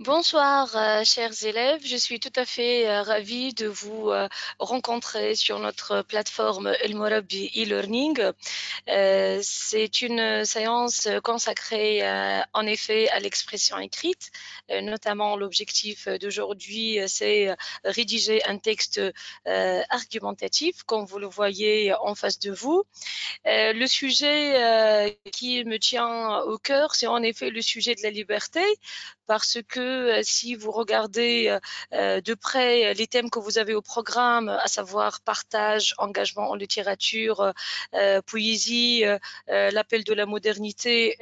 Bonsoir, chers élèves. Je suis tout à fait ravie de vous rencontrer sur notre plateforme El Morabi e-learning. C'est une séance consacrée en effet à l'expression écrite. Notamment, l'objectif d'aujourd'hui, c'est rédiger un texte argumentatif, comme vous le voyez en face de vous. Le sujet qui me tient au cœur, c'est en effet le sujet de la liberté, parce que si vous regardez de près les thèmes que vous avez au programme, à savoir partage, engagement en littérature, poésie, l'appel de la modernité,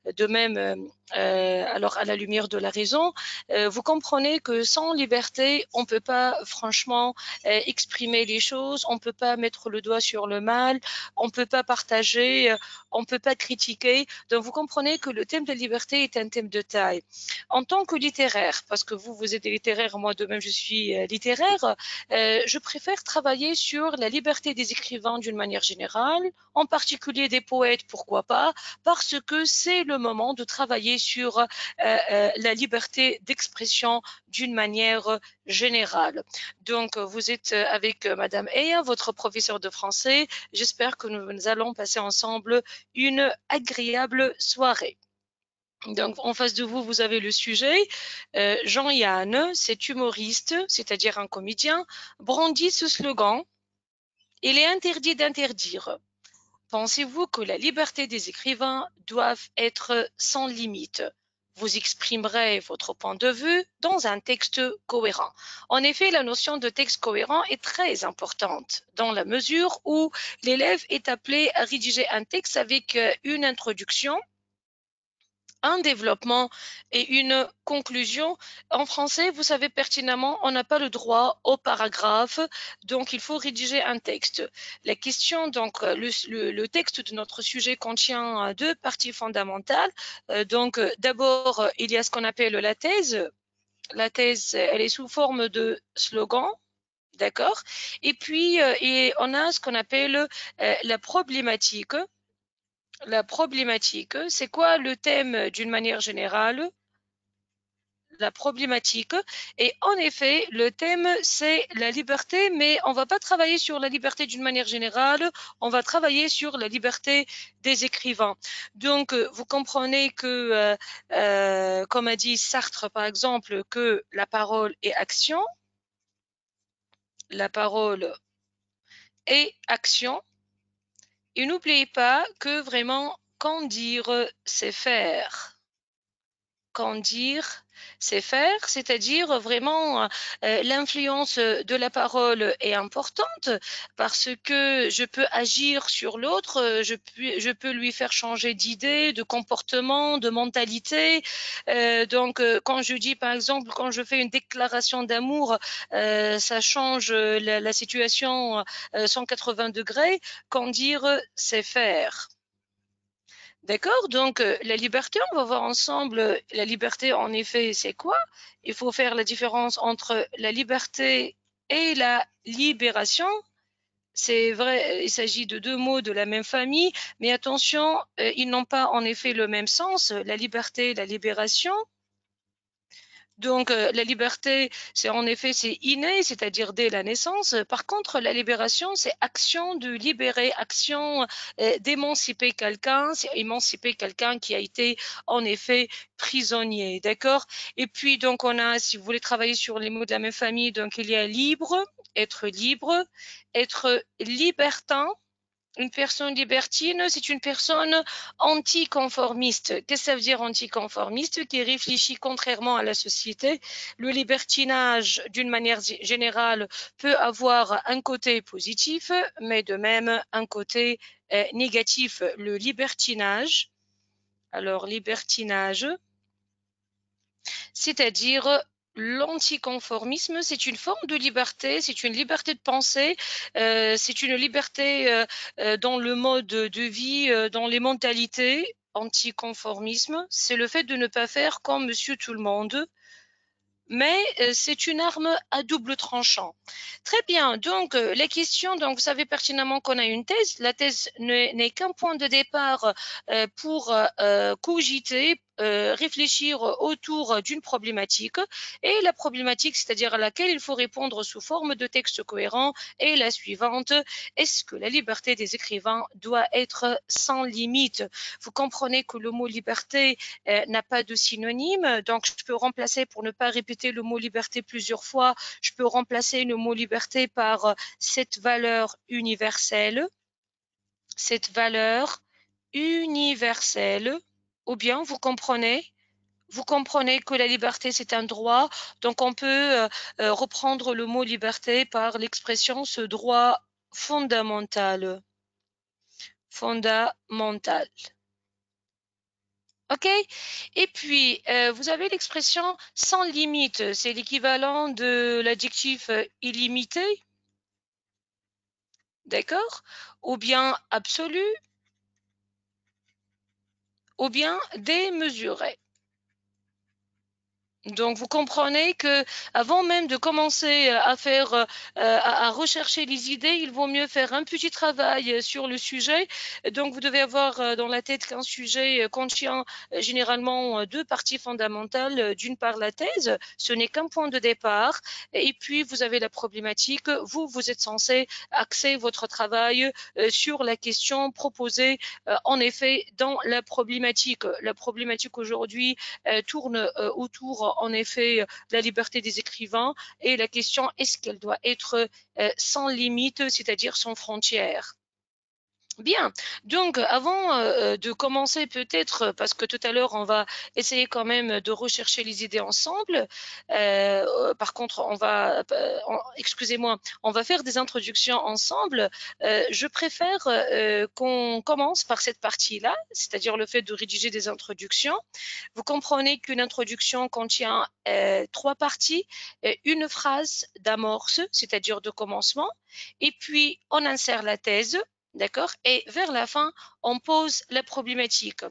de même, alors à la lumière de la raison, vous comprenez que sans liberté, on ne peut pas franchement exprimer les choses, on ne peut pas mettre le doigt sur le mal, on ne peut pas partager, on ne peut pas critiquer. Donc vous comprenez que le thème de la liberté est un thème de taille. En tant que littéraire, parce que vous êtes littéraire, moi de même je suis littéraire, je préfère travailler sur la liberté des écrivains d'une manière générale, en particulier des poètes, pourquoi pas, parce que c'est le moment de travailler sur la liberté d'expression d'une manière générale. Donc, vous êtes avec Madame Eya, votre professeure de français. J'espère que nous allons passer ensemble une agréable soirée. Donc, en face de vous, vous avez le sujet. Jean-Yann, c'est humoriste, c'est-à-dire un comédien, brandit ce slogan. Il est interdit d'interdire. Pensez-vous que la liberté des écrivains doit être sans limite? Vous exprimerez votre point de vue dans un texte cohérent. En effet, la notion de texte cohérent est très importante dans la mesure où l'élève est appelé à rédiger un texte avec une introduction, un développement et une conclusion. En français, vous savez pertinemment, on n'a pas le droit au paragraphe, donc il faut rédiger un texte. La question, donc, le texte de notre sujet contient deux parties fondamentales. Donc, d'abord, il y a ce qu'on appelle la thèse. La thèse, elle est sous forme de slogan. D'accord. Et puis, et on a ce qu'on appelle la problématique. La problématique, c'est quoi le thème d'une manière générale? La problématique. Et en effet, le thème, c'est la liberté, mais on ne va pas travailler sur la liberté d'une manière générale, on va travailler sur la liberté des écrivains. Donc, vous comprenez que, comme a dit Sartre, par exemple, que la parole est action, la parole est action. Et n'oubliez pas que vraiment, quand dire, c'est faire. Qu'en dire, c'est faire, c'est-à-dire vraiment l'influence de la parole est importante parce que je peux agir sur l'autre, je peux lui faire changer d'idée, de comportement, de mentalité. Donc, quand je dis, par exemple, quand je fais une déclaration d'amour, ça change la situation 180 degrés. Qu'en dire, c'est faire. D'accord? Donc, la liberté, on va voir ensemble, la liberté, en effet, c'est quoi? Il faut faire la différence entre la liberté et la libération. C'est vrai, il s'agit de deux mots de la même famille, mais attention, ils n'ont pas en effet le même sens. La liberté, la libération. Donc, la liberté, c'est en effet, c'est inné, c'est-à-dire dès la naissance. Par contre, la libération, c'est action de libérer, action d'émanciper quelqu'un, c'est émanciper quelqu'un qui a été en effet prisonnier, d'accord? Et puis, donc, on a, si vous voulez travailler sur les mots de la même famille, donc il y a libre, être libertin. Une personne libertine, c'est une personne anticonformiste. Qu'est-ce que ça veut dire anticonformiste? Qui réfléchit contrairement à la société. Le libertinage, d'une manière générale, peut avoir un côté positif, mais de même un côté négatif. Le libertinage, alors libertinage, c'est-à-dire l'anticonformisme, c'est une forme de liberté, c'est une liberté de penser, c'est une liberté dans le mode de vie, dans les mentalités. Anticonformisme, c'est le fait de ne pas faire comme monsieur tout le monde, mais c'est une arme à double tranchant. Très bien, donc les questions, donc vous savez pertinemment qu'on a une thèse. La thèse n'est qu'un point de départ pour cogiter, réfléchir autour d'une problématique, et la problématique, c'est-à-dire à laquelle il faut répondre sous forme de texte cohérent, est la suivante: est-ce que la liberté des écrivains doit être sans limite? Vous comprenez que le mot liberté n'a pas de synonyme, donc je peux remplacer, pour ne pas répéter le mot liberté plusieurs fois, je peux remplacer le mot liberté par cette valeur universelle, cette valeur universelle. Ou bien vous comprenez que la liberté, c'est un droit, donc on peut reprendre le mot liberté par l'expression ce droit fondamental. Fondamental. OK? Et puis, vous avez l'expression sans limite, c'est l'équivalent de l'adjectif illimité, d'accord? Ou bien absolu, ou bien démesuré. Donc, vous comprenez que avant même de commencer à rechercher les idées, il vaut mieux faire un petit travail sur le sujet. Donc, vous devez avoir dans la tête qu'un sujet contient généralement deux parties fondamentales. D'une part, la thèse, ce n'est qu'un point de départ. Et puis, vous avez la problématique. Vous êtes censé axer votre travail sur la question proposée, en effet, dans la problématique. La problématique aujourd'hui tourne autour, en effet, de la liberté des écrivains, et la question: est-ce qu'elle doit être sans limite, c'est-à-dire sans frontières? Bien, donc avant de commencer peut-être, parce que tout à l'heure on va essayer quand même de rechercher les idées ensemble, par contre excusez-moi, on va faire des introductions ensemble. Je préfère qu'on commence par cette partie-là, c'est-à-dire le fait de rédiger des introductions. Vous comprenez qu'une introduction contient trois parties: une phrase d'amorce, c'est-à-dire de commencement, et puis on insère la thèse. D'accord? Et vers la fin, on pose la problématique.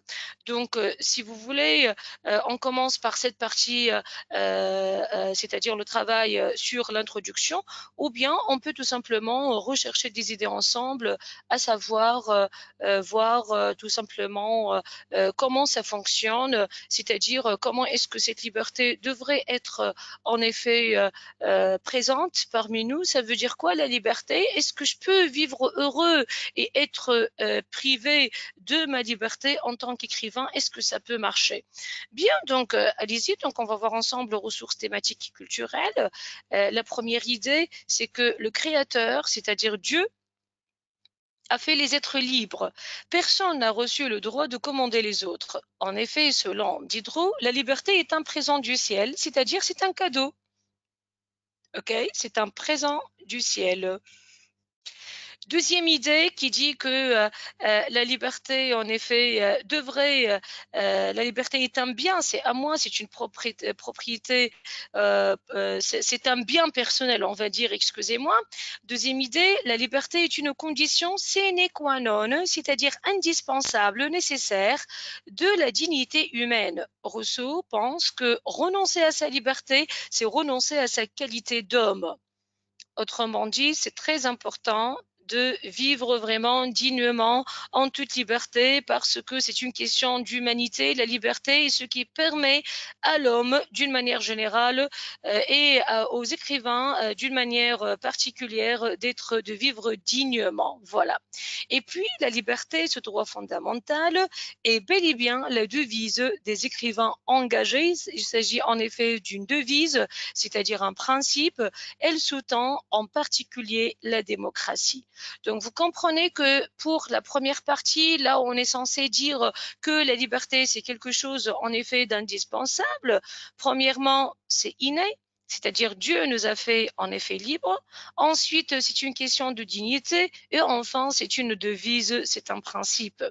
Donc, si vous voulez, on commence par cette partie, c'est-à-dire le travail sur l'introduction, ou bien on peut tout simplement rechercher des idées ensemble, à savoir voir tout simplement comment ça fonctionne, c'est-à-dire comment est-ce que cette liberté devrait être en effet présente parmi nous. Ça veut dire quoi la liberté? Est-ce que je peux vivre heureux et être privé de ma liberté en tant qu'écrivain? Est-ce que ça peut marcher? Bien, donc allez-y. Donc on va voir ensemble ressources thématiques et culturelles. La première idée, c'est que le créateur, c'est-à-dire Dieu, a fait les êtres libres. Personne n'a reçu le droit de commander les autres. En effet, selon Diderot, la liberté est un présent du ciel, c'est-à-dire c'est un cadeau. OK? C'est un présent du ciel. Deuxième idée qui dit que la liberté, en effet, la liberté est un bien, c'est à moi, c'est une propriété, c'est un bien personnel, on va dire, excusez-moi. Deuxième idée, la liberté est une condition sine qua non, c'est-à-dire indispensable, nécessaire, de la dignité humaine. Rousseau pense que renoncer à sa liberté, c'est renoncer à sa qualité d'homme. Autrement dit, c'est très important de vivre vraiment dignement, en toute liberté, parce que c'est une question d'humanité. La liberté est ce qui permet à l'homme, d'une manière générale, et aux écrivains, d'une manière particulière, de vivre dignement. Voilà. Et puis, la liberté, ce droit fondamental, est bel et bien la devise des écrivains engagés. Il s'agit en effet d'une devise, c'est-à-dire un principe. Elle sous-tend en particulier la démocratie. Donc vous comprenez que pour la première partie, là où on est censé dire que la liberté c'est quelque chose en effet d'indispensable, premièrement c'est inné, c'est-à-dire Dieu nous a fait en effet libres. Ensuite, c'est une question de dignité. Et enfin, c'est une devise, c'est un principe.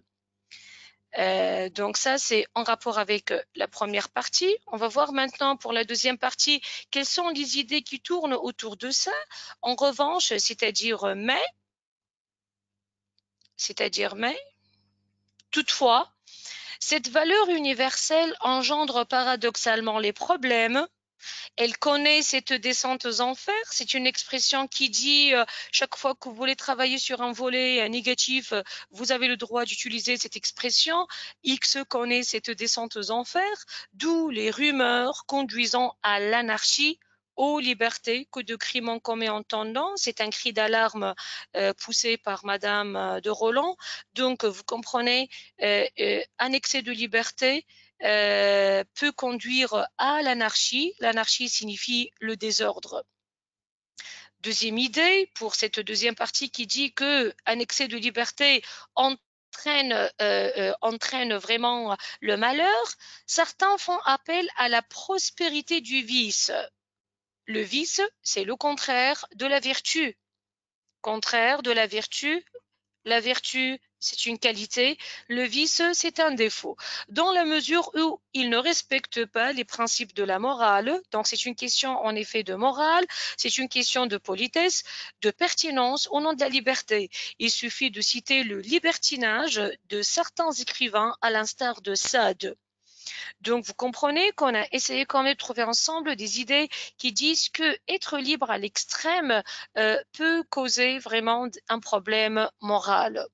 Donc ça, c'est en rapport avec la première partie. On va voir maintenant pour la deuxième partie quelles sont les idées qui tournent autour de ça. En revanche, c'est-à-dire mais, toutefois, cette valeur universelle engendre paradoxalement les problèmes Elle connaît cette descente aux enfers. C'est une expression qui dit chaque fois que vous voulez travailler sur un volet négatif, vous avez le droit d'utiliser cette expression. X connaît cette descente aux enfers, d'où les rumeurs conduisant à l'anarchie, aux libertés que de crimes en commet entendant. C'est un cri d'alarme poussé par Madame de Roland. Donc, vous comprenez, un excès de liberté peut conduire à l'anarchie. L'anarchie signifie le désordre. Deuxième idée, pour cette deuxième partie qui dit qu'un excès de liberté entraîne vraiment le malheur, certains font appel à la prospérité du vice. Le vice, c'est le contraire de la vertu. Contraire de la vertu, la vertu, c'est une qualité, le vice, c'est un défaut. Dans la mesure où il ne respecte pas les principes de la morale, donc c'est une question en effet de morale, c'est une question de politesse, de pertinence au nom de la liberté. Il suffit de citer le libertinage de certains écrivains à l'instar de Sade. Donc, vous comprenez qu'on a essayé quand même de trouver ensemble des idées qui disent que être libre à l'extrême peut causer vraiment un problème moral.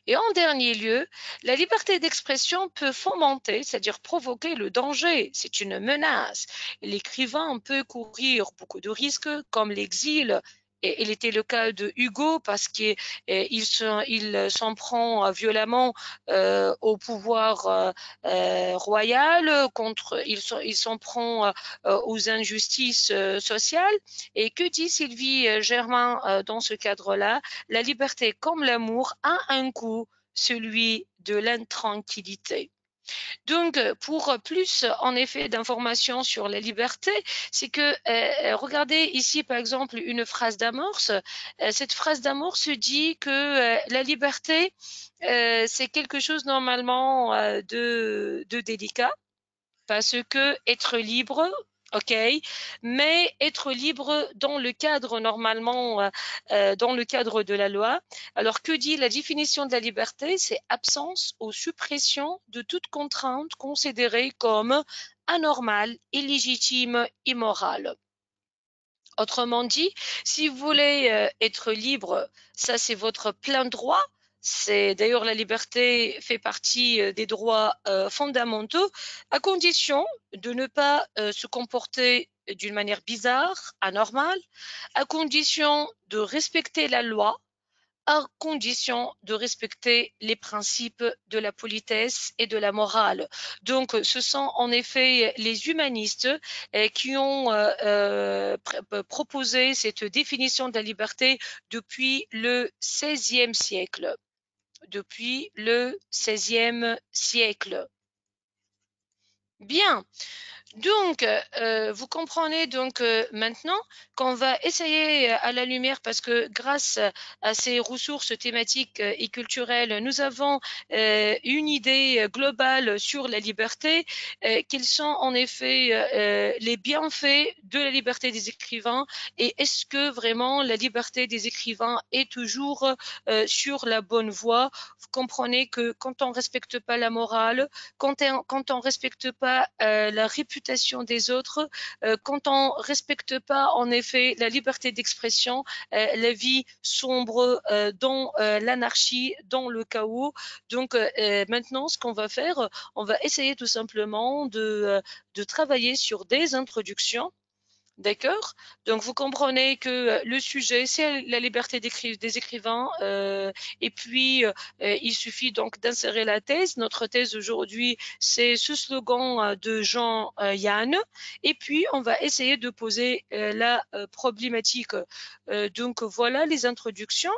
Et en dernier lieu, la liberté d'expression peut fomenter, c'est-à-dire provoquer le danger. C'est une menace. L'écrivain peut courir beaucoup de risques, comme l'exil. Et il était le cas de Hugo parce qu'il s'en prend violemment au pouvoir royal, il s'en prend aux injustices sociales. Et que dit Sylvie Germain dans ce cadre-là? La liberté comme l'amour a un coût, celui de l'intranquillité. Donc, pour plus en effet d'informations sur la liberté, c'est que regardez ici par exemple une phrase d'amorce. Cette phrase d'amorce dit que la liberté, c'est quelque chose normalement de délicat parce que être libre, ok, mais être libre dans le cadre normalement, dans le cadre de la loi. Alors que dit la définition de la liberté? C'est absence ou suppression de toute contrainte considérée comme anormale, illégitime, immorale. Autrement dit, si vous voulez être libre, ça c'est votre plein droit. C'est d'ailleurs la liberté fait partie des droits fondamentaux, à condition de ne pas se comporter d'une manière bizarre, anormale, à condition de respecter la loi, à condition de respecter les principes de la politesse et de la morale. Donc, ce sont en effet les humanistes qui ont proposé cette définition de la liberté depuis le XVIe siècle. Depuis le XVIe siècle. Bien. Donc, vous comprenez donc maintenant qu'on va essayer à la lumière, parce que grâce à ces ressources thématiques et culturelles, nous avons une idée globale sur la liberté, quels sont en effet les bienfaits de la liberté des écrivains, et est-ce que vraiment la liberté des écrivains est toujours sur la bonne voie. Vous comprenez que quand on ne respecte pas la morale, quand on ne respecte pas la réputation des autres, quand on ne respecte pas en effet la liberté d'expression, la vie sombre dans l'anarchie, dans le chaos. Donc maintenant, ce qu'on va faire, on va essayer tout simplement de travailler sur des introductions. D'accord? Donc, vous comprenez que le sujet, c'est la liberté des écrivains. Et puis, il suffit donc d'insérer la thèse. Notre thèse aujourd'hui, c'est ce slogan de Jean Yann. Et puis, on va essayer de poser la problématique. Donc, voilà les introductions.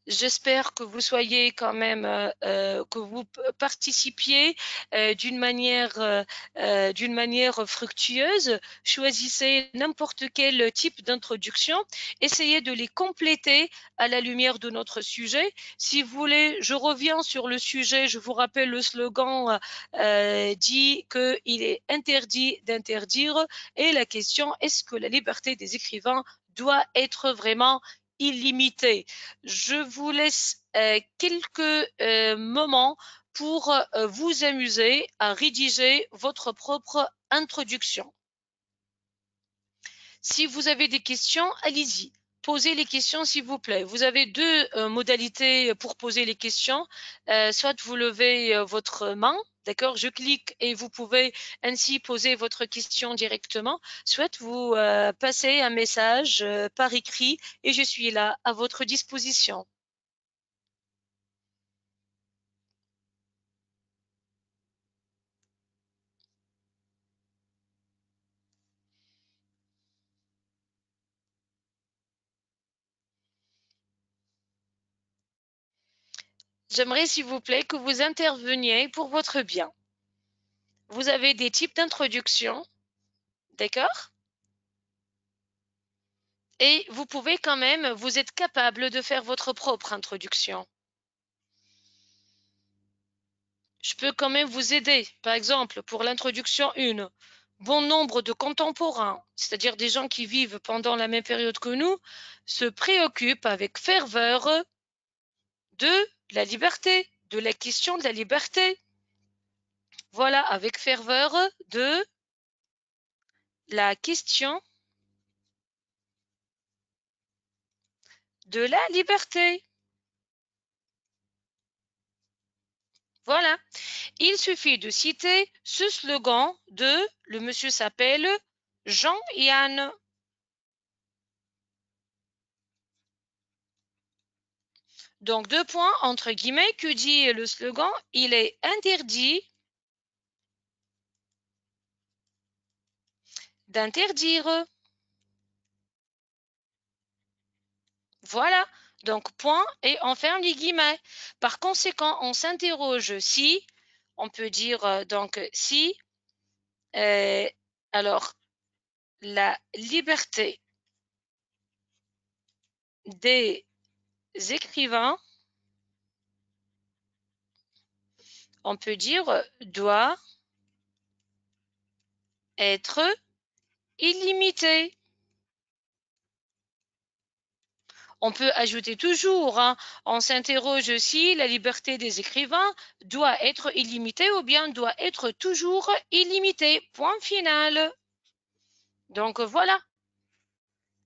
J'espère que vous soyez quand même, que vous participiez d'une manière fructueuse. Choisissez n'importe quel type d'introduction. Essayez de les compléter à la lumière de notre sujet. Si vous voulez, je reviens sur le sujet. Je vous rappelle le slogan dit qu'il est interdit d'interdire. Et la question, est-ce que la liberté des écrivains doit être vraiment illimitée? Je vous laisse quelques moments pour vous amuser à rédiger votre propre introduction. Si vous avez des questions, allez-y. Posez les questions s'il vous plaît. Vous avez deux modalités pour poser les questions. Soit vous levez votre main, d'accord, je clique et vous pouvez ainsi poser votre question directement. Soit vous passez un message par écrit et je suis là à votre disposition. J'aimerais s'il vous plaît que vous interveniez pour votre bien. Vous avez des types d'introduction, d'accord? Et vous pouvez quand même, vous êtes capable de faire votre propre introduction. Je peux quand même vous aider. Par exemple, pour l'introduction 1, bon nombre de contemporains, c'est-à-dire des gens qui vivent pendant la même période que nous, se préoccupent avec ferveur de la liberté, de la question de la liberté. Voilà, avec ferveur de la question de la liberté. Voilà. Il suffit de citer ce slogan de, le monsieur s'appelle Jean-Yann. Donc, deux points, entre guillemets, que dit le slogan? Il est interdit d'interdire. Voilà. Donc, point et on ferme les guillemets. Par conséquent, on s'interroge si, on peut dire donc si, alors, la liberté des écrivains, on peut dire doit être illimitée. On peut ajouter toujours, hein, on s'interroge si la liberté des écrivains doit être illimitée ou bien doit être toujours illimitée. Point final. Donc voilà.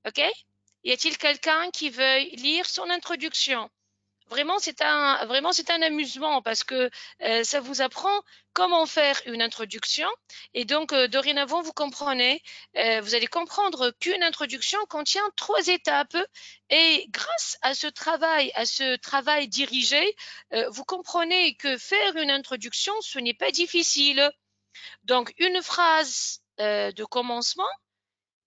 OK? Y a-t-il quelqu'un qui veuille lire son introduction? Vraiment, c'est un amusement parce que ça vous apprend comment faire une introduction. Et donc, dorénavant, vous comprenez, vous allez comprendre qu'une introduction contient 3 étapes. Et grâce à ce travail dirigé, vous comprenez que faire une introduction, ce n'est pas difficile. Donc, une phrase de commencement.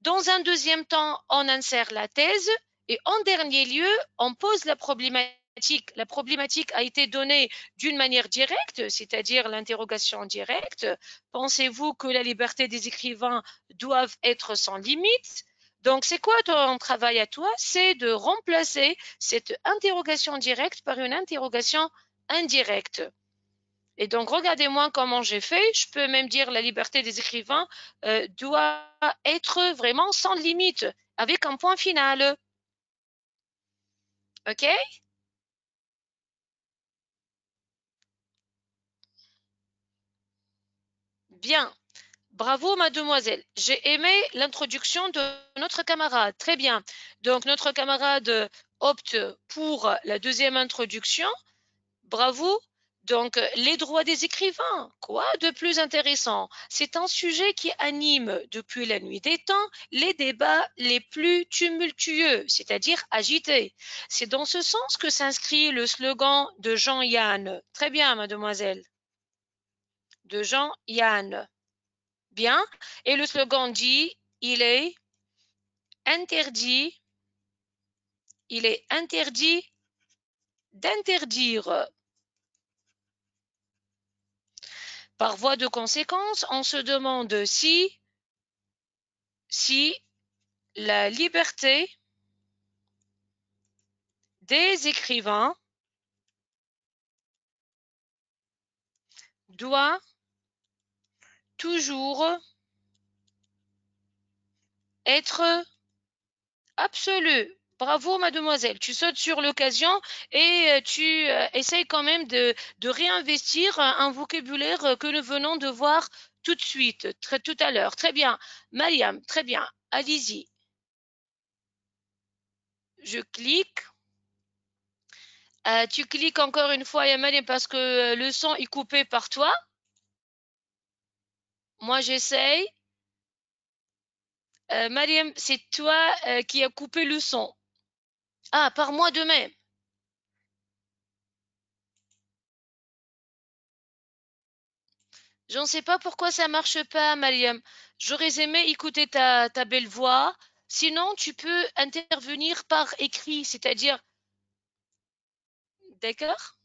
Dans un deuxième temps, on insère la thèse et en dernier lieu, on pose la problématique. La problématique a été donnée d'une manière directe, c'est-à-dire l'interrogation directe. Pensez-vous que la liberté des écrivains doit être sans limite? Donc, c'est quoi ton travail à toi? C'est de remplacer cette interrogation directe par une interrogation indirecte. Et donc, regardez-moi comment j'ai fait. Je peux même dire la liberté des écrivains doit être vraiment sans limite, avec un point final. OK? Bien. Bravo, mademoiselle. J'ai aimé l'introduction de notre camarade. Très bien. Donc, notre camarade opte pour la deuxième introduction. Bravo. Donc, les droits des écrivains, quoi de plus intéressant? C'est un sujet qui anime depuis la nuit des temps les débats les plus tumultueux, c'est-à-dire agités. C'est dans ce sens que s'inscrit le slogan de Jean-Yann. Très bien, mademoiselle. De Jean-Yann. Bien. Et le slogan dit, interdit, il est interdit d'interdire. Par voie de conséquence, on se demande si la liberté des écrivains doit toujours être absolue. Bravo, mademoiselle. Tu sautes sur l'occasion et tu essayes quand même de réinvestir un vocabulaire que nous venons de voir tout de suite, tout à l'heure. Très bien. Mariam, très bien. Allez-y. Je clique. Tu cliques encore une fois, Mariam, parce que le son est coupé par toi. Moi, j'essaye. Mariam, c'est toi qui as coupé le son. Ah, par moi de même. Je ne sais pas pourquoi ça marche pas, Mariam. J'aurais aimé écouter ta belle voix. Sinon, tu peux intervenir par écrit, c'est-à-dire, d'accord?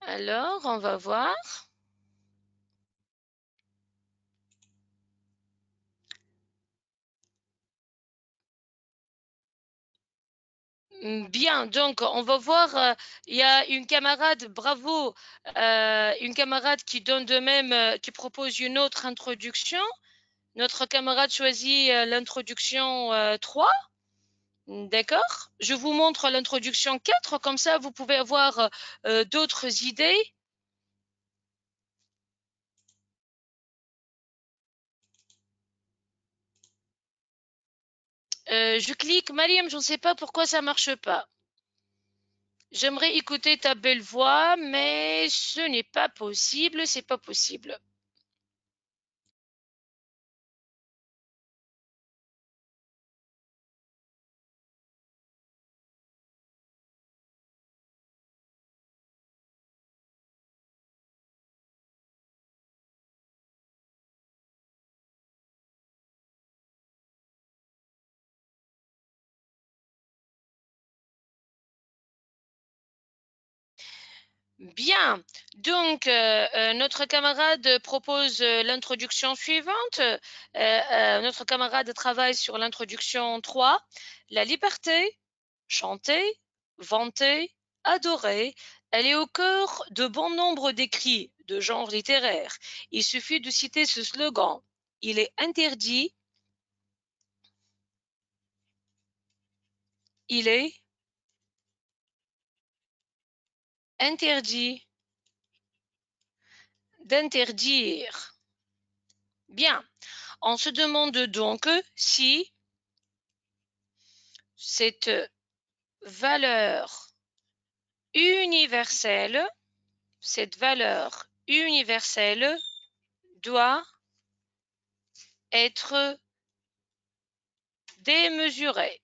Alors, on va voir. Bien, donc on va voir. Il y a une camarade, bravo, une camarade qui donne de même, qui propose une autre introduction. Notre camarade choisit l'introduction 3. D'accord? Je vous montre l'introduction 4, comme ça vous pouvez avoir d'autres idées. Je clique, Mariam, je ne sais pas pourquoi ça marche pas. J'aimerais écouter ta belle voix, mais ce n'est pas possible, c'est pas possible. Bien, donc notre camarade propose l'introduction suivante. Notre camarade travaille sur l'introduction 3. La liberté, chanter, vanter, adorer, elle est au cœur de bon nombre d'écrits de genre littéraire. Il suffit de citer ce slogan. Il est interdit, il est interdit d'interdire. Bien, on se demande donc si cette valeur universelle, cette valeur universelle doit être démesurée.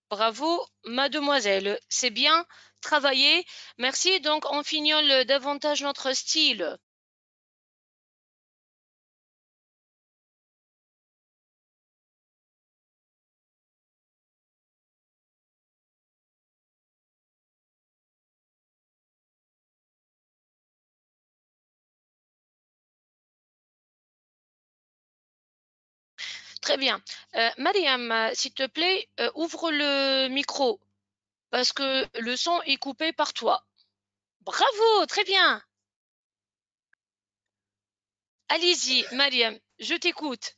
Bravo, mademoiselle, c'est bien travaillé. Merci, donc on fignole davantage notre style. Très bien. Mariam, s'il te plaît, ouvre le micro parce que le son est coupé par toi. Bravo, très bien. Allez-y, Mariam, je t'écoute.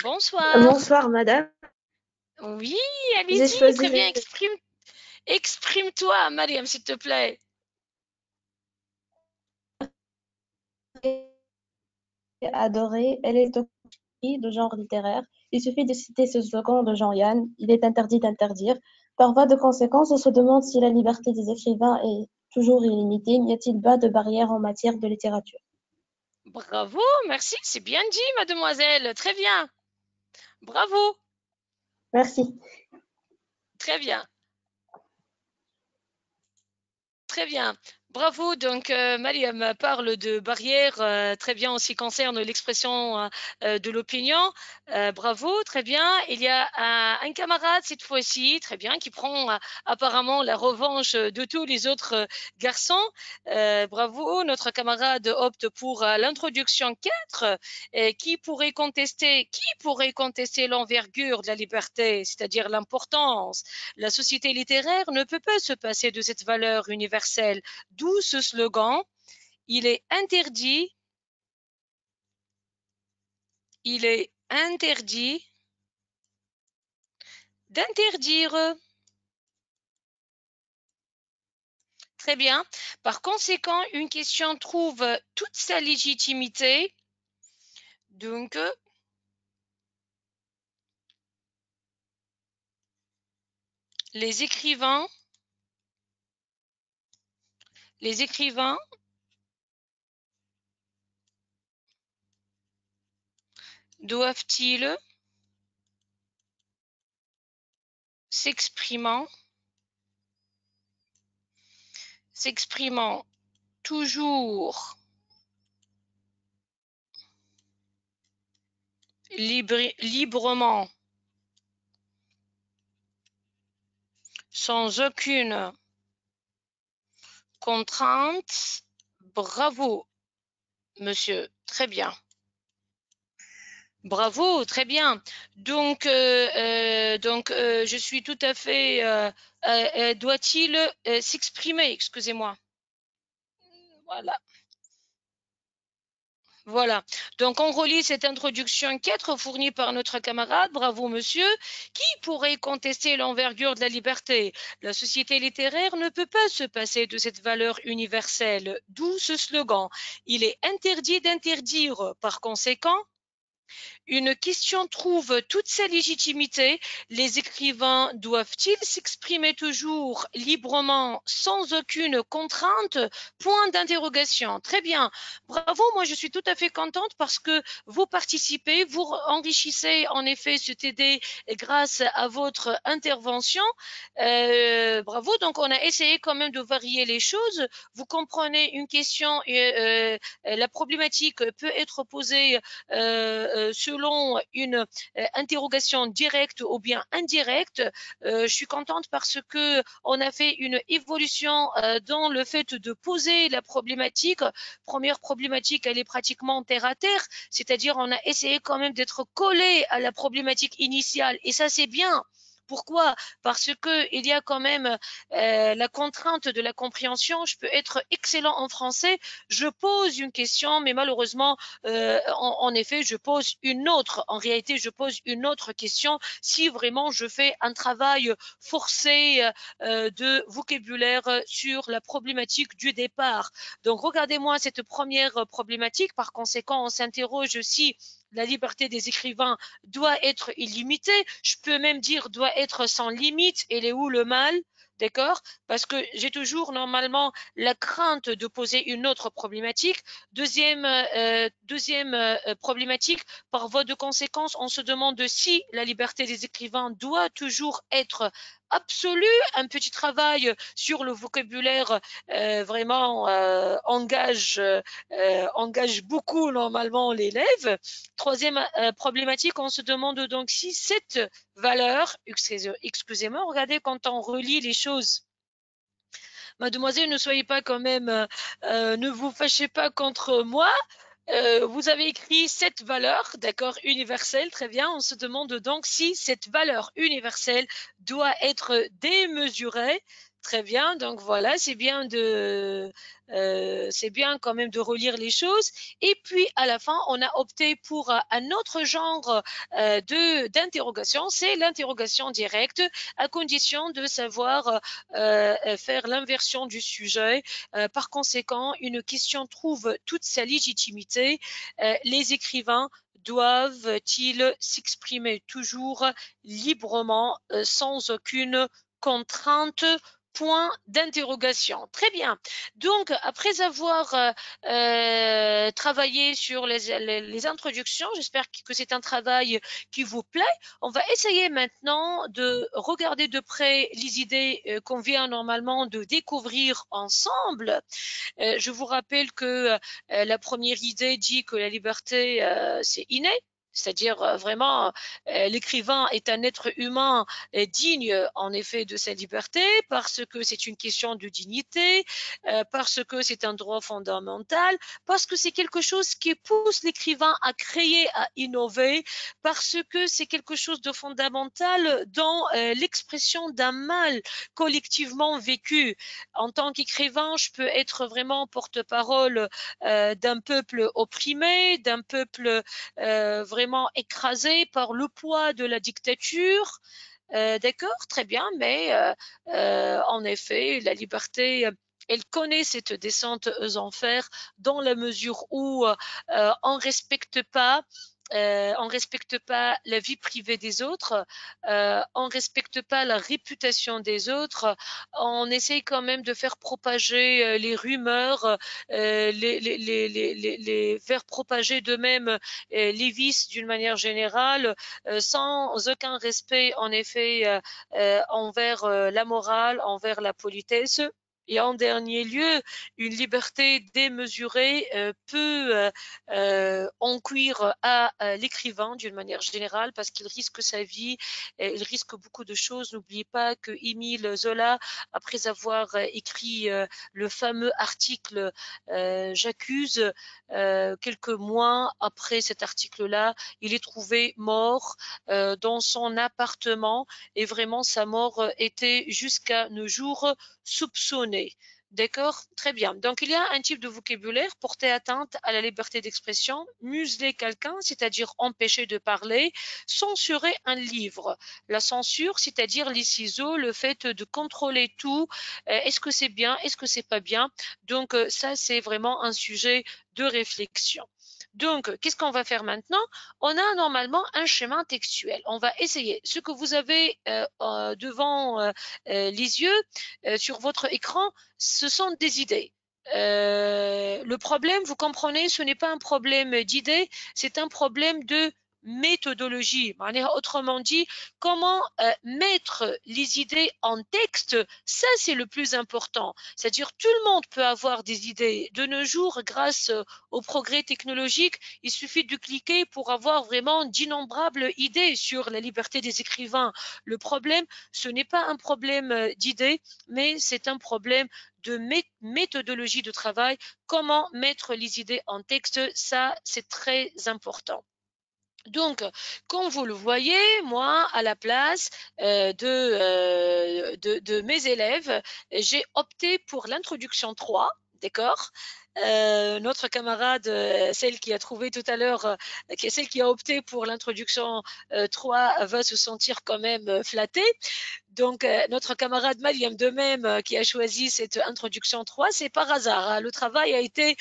Bonsoir. Bonsoir, madame. Oui, J'ai allez-y, très choisi bien, exprime-toi, Mariam, s'il te plaît. Adorer. Elle est aussi de genre littéraire. Il suffit de citer ce slogan de Jean-Yann. Il est interdit d'interdire. Par voie de conséquence, on se demande si la liberté des écrivains est toujours illimitée. N'y a-t-il pas de barrière en matière de littérature? Bravo, merci, c'est bien dit, mademoiselle. Très bien. Bravo, Merci. très bien. Très bien. Bravo. Donc, Mariam parle de barrières. Très bien en ce qui concerne l'expression de l'opinion. Bravo, très bien. Il y a un camarade cette fois-ci, très bien, qui prend apparemment la revanche de tous les autres garçons. Bravo. Notre camarade opte pour l'introduction 4. Qui pourrait contester l'envergure de la liberté, c'est-à-dire l'importance? La société littéraire ne peut pas se passer de cette valeur universelle, d'où ce slogan, il est interdit, il est interdit d'interdire. Très bien. Par conséquent, une question trouve toute sa légitimité. Donc, les écrivains doivent-ils s'exprimant toujours librement, sans aucune contrainte? Bravo, monsieur. Très bien. Bravo, très bien. Donc, je suis tout à fait. Doit-il s'exprimer? Excusez-moi. Voilà. Voilà. Donc, on relit cette introduction 4 fournie par notre camarade, bravo monsieur, qui pourrait contester l'envergure de la liberté. La société littéraire ne peut pas se passer de cette valeur universelle, d'où ce slogan. Il est interdit d'interdire. Par conséquent, une question trouve toute sa légitimité. Les écrivains doivent-ils s'exprimer toujours librement, sans aucune contrainte? Point d'interrogation. Très bien. Bravo, moi je suis tout à fait contente parce que vous participez, vous enrichissez en effet ce TD grâce à votre intervention. Bravo, donc on a essayé quand même de varier les choses. Vous comprenez une question, la problématique peut être posée selon une interrogation directe ou bien indirecte. Je suis contente parce que on a fait une évolution dans le fait de poser la problématique. Première problématique, elle est pratiquement terre à terre, c'est-à-dire on a essayé quand même d'être collé à la problématique initiale et ça c'est bien. Pourquoi? Parce que il y a quand même la contrainte de la compréhension. Je peux être excellent en français, je pose une question, mais malheureusement, en effet, je pose une autre. En réalité, je pose une autre question si vraiment je fais un travail forcé de vocabulaire sur la problématique du départ. Donc, regardez-moi cette première problématique. Par conséquent, on s'interroge si la liberté des écrivains doit être illimitée. Je peux même dire doit être sans limite. Et est où le mal? D'accord? Parce que j'ai toujours normalement la crainte de poser une autre problématique. Deuxième problématique, par voie de conséquence, on se demande si la liberté des écrivains doit toujours être absolue. Un petit travail sur le vocabulaire vraiment engage beaucoup normalement l'élève. Troisième problématique, on se demande donc si cette valeur, excusez-moi, regardez quand on relit les choses. Mademoiselle, ne soyez pas quand même, ne vous fâchez pas contre moi. Vous avez écrit cette valeur, d'accord, universelle, très bien. On se demande donc si cette valeur universelle doit être démesurée. Très bien, donc voilà, c'est bien quand même de relire les choses. Et puis à la fin, on a opté pour un autre genre d'interrogation, c'est l'interrogation directe, à condition de savoir faire l'inversion du sujet. Par conséquent, une question trouve toute sa légitimité. Les écrivains doivent-ils s'exprimer toujours librement, sans aucune contrainte? Point d'interrogation. Très bien. Donc, après avoir travaillé sur les introductions, j'espère que c'est un travail qui vous plaît. On va essayer maintenant de regarder de près les idées qu'on vient normalement de découvrir ensemble. Je vous rappelle que la première idée dit que la liberté, c'est inné. C'est-à-dire vraiment, l'écrivain est un être humain digne en effet de sa liberté parce que c'est une question de dignité, parce que c'est un droit fondamental, parce que c'est quelque chose qui pousse l'écrivain à créer, à innover, parce que c'est quelque chose de fondamental dans l'expression d'un mal collectivement vécu. En tant qu'écrivain, je peux être vraiment porte-parole d'un peuple opprimé, d'un peuple vraiment écrasé par le poids de la dictature. D'accord, très bien, mais en effet, la liberté, elle connaît cette descente aux enfers dans la mesure où on respecte pas la vie privée des autres, on respecte pas la réputation des autres, on essaye quand même de faire propager les rumeurs, faire propager de même les vices d'une manière générale, sans aucun respect en effet envers la morale, envers la politesse. Et en dernier lieu, une liberté démesurée peut encuire à l'écrivain d'une manière générale parce qu'il risque sa vie, il risque beaucoup de choses. N'oubliez pas que Émile Zola, après avoir écrit le fameux article J'accuse, quelques mois après cet article-là, il est trouvé mort dans son appartement et vraiment sa mort était jusqu'à nos jours soupçonnée. D'accord? Très bien. Donc, il y a un type de vocabulaire porter atteinte à la liberté d'expression, museler quelqu'un, c'est-à-dire empêcher de parler, censurer un livre. La censure, c'est-à-dire les ciseaux, le fait de contrôler tout. Est-ce que c'est bien? Est-ce que c'est pas bien? Donc, ça, c'est vraiment un sujet de réflexion. Donc, qu'est-ce qu'on va faire maintenant? On a normalement un schéma textuel. On va essayer. Ce que vous avez devant les yeux sur votre écran, ce sont des idées. Le problème, vous comprenez, ce n'est pas un problème d'idées, c'est un problème de méthodologie. Autrement dit, comment mettre les idées en texte, ça c'est le plus important. C'est-à-dire tout le monde peut avoir des idées. De nos jours, grâce au progrès technologique, il suffit de cliquer pour avoir vraiment d'innombrables idées sur la liberté des écrivains. Le problème, ce n'est pas un problème d'idées, mais c'est un problème de méthodologie de travail. Comment mettre les idées en texte, ça c'est très important. Donc, comme vous le voyez, moi, à la place de mes élèves, j'ai opté pour l'introduction 3, d'accord? Notre camarade, celle qui a trouvé tout à l'heure, celle qui a opté pour l'introduction 3, va se sentir quand même flattée. Donc, notre camarade Maliam de même qui a choisi cette introduction 3, c'est par hasard, hein. Le travail a été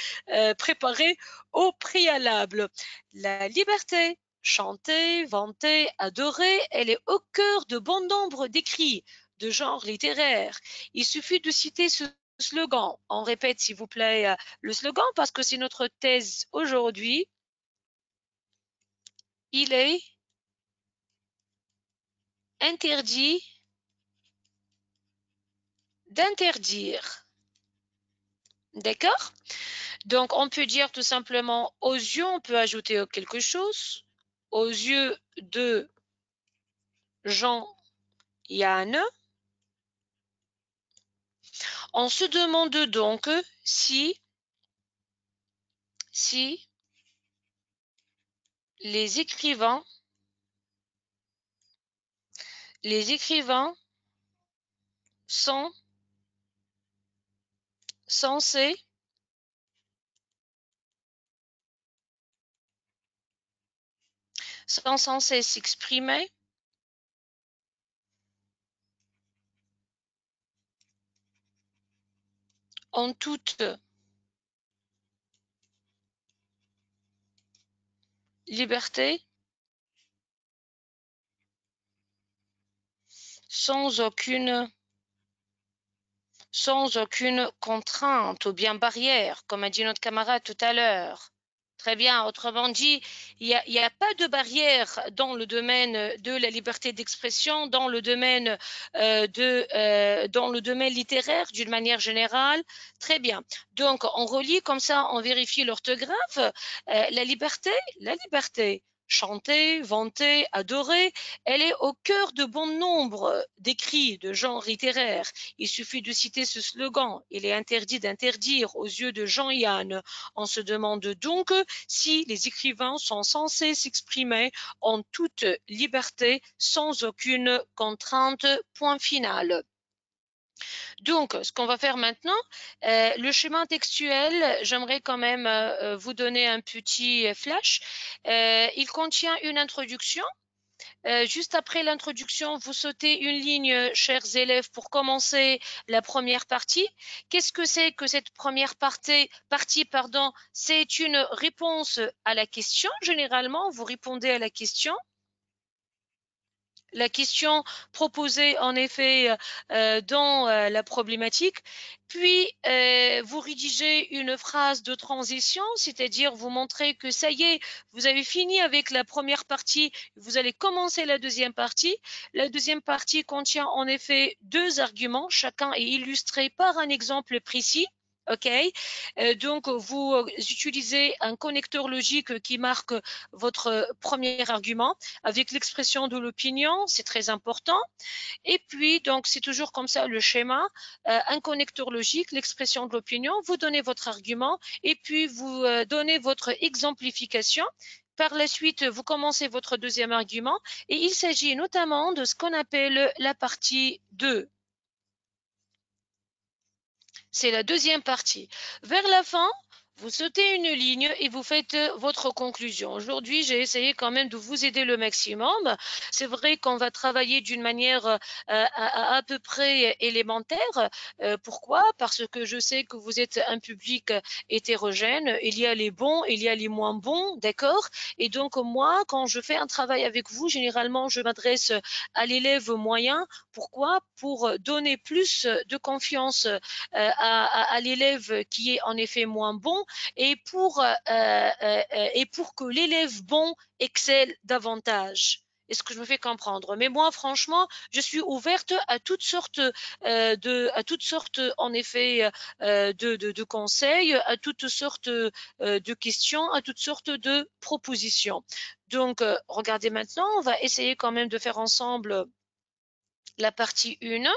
préparé au préalable. La liberté, chanter, vanter, adorer, elle est au cœur de bon nombre d'écrits de genre littéraire. Il suffit de citer ce slogan. On répète, s'il vous plaît, le slogan parce que c'est notre thèse aujourd'hui. Il est interdit d'interdire. D'accord? Donc, on peut dire tout simplement aux yeux, on peut ajouter quelque chose. Aux yeux de Jean-Yann. On se demande donc si les écrivains sont censés s'exprimer en toute liberté, sans aucune contrainte ou bien barrière, comme a dit notre camarade tout à l'heure. Très bien. Autrement dit, il n'y a pas de barrière dans le domaine de la liberté d'expression, dans le domaine dans le domaine littéraire d'une manière générale. Très bien. Donc, on relit comme ça, on vérifie l'orthographe. La liberté, chanter, vanter, adorer, elle est au cœur de bon nombre d'écrits de genre littéraire. Il suffit de citer ce slogan. Il est interdit d'interdire aux yeux de Jean-Yann. On se demande donc si les écrivains sont censés s'exprimer en toute liberté, sans aucune contrainte. Point final. Donc, ce qu'on va faire maintenant, le schéma textuel, j'aimerais quand même vous donner un petit flash. Il contient une introduction. Juste après l'introduction, vous sautez une ligne, chers élèves, pour commencer la première partie. Qu'est-ce que c'est que cette première partie, pardon? C'est une réponse à la question. Généralement, vous répondez à la question. La question proposée en effet dans la problématique, puis vous rédigez une phrase de transition, c'est-à-dire vous montrez que ça y est, vous avez fini avec la première partie, vous allez commencer la deuxième partie. La deuxième partie contient en effet deux arguments, chacun est illustré par un exemple précis. OK, donc vous utilisez un connecteur logique qui marque votre premier argument avec l'expression de l'opinion, c'est très important. Et puis, donc, c'est toujours comme ça le schéma, un connecteur logique, l'expression de l'opinion, vous donnez votre argument et puis vous donnez votre exemplification. Par la suite, vous commencez votre deuxième argument et il s'agit notamment de ce qu'on appelle la partie 2. C'est la deuxième partie. Vers la fin, vous sautez une ligne et vous faites votre conclusion. Aujourd'hui, j'ai essayé quand même de vous aider le maximum. C'est vrai qu'on va travailler d'une manière à peu près élémentaire. Pourquoi? Parce que je sais que vous êtes un public hétérogène. Il y a les bons, il y a les moins bons, d'accord? Et donc, moi, quand je fais un travail avec vous, généralement, je m'adresse à l'élève moyen. Pourquoi? Pour donner plus de confiance à l'élève qui est en effet moins bon et pour que l'élève bon excelle davantage. Est-ce que je me fais comprendre? Mais moi, franchement, je suis ouverte à toutes sortes en effet, de conseils, à toutes sortes de questions, à toutes sortes de propositions. Donc, regardez maintenant, on va essayer quand même de faire ensemble la partie 1.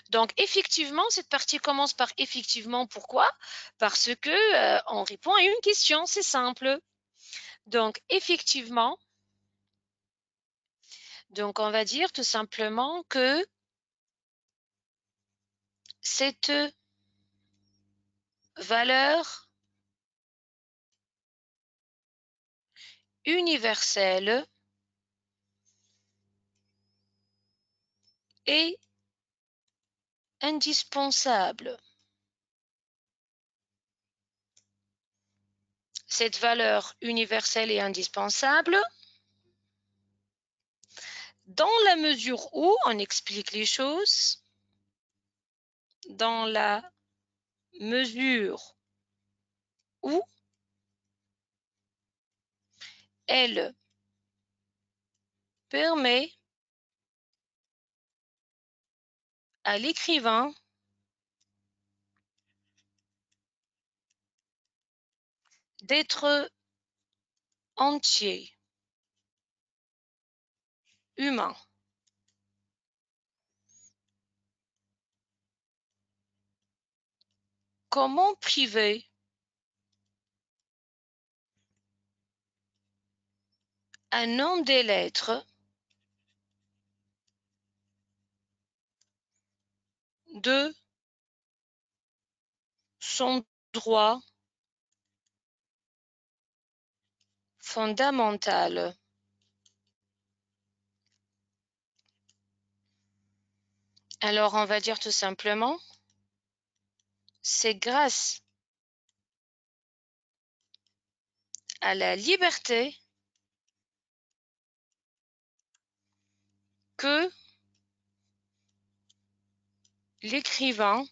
Donc, effectivement, cette partie commence par effectivement. Pourquoi? Parce que on répond à une question, c'est simple. Donc, effectivement, donc on va dire tout simplement que cette valeur universelle est indispensable. Cette valeur universelle est indispensable dans la mesure où, on explique les choses, dans la mesure où elle permet à l'écrivain d'être entier, humain. Comment priver un homme des lettres de son droit fondamental? Alors, on va dire tout simplement, c'est grâce à la liberté que l'écrivain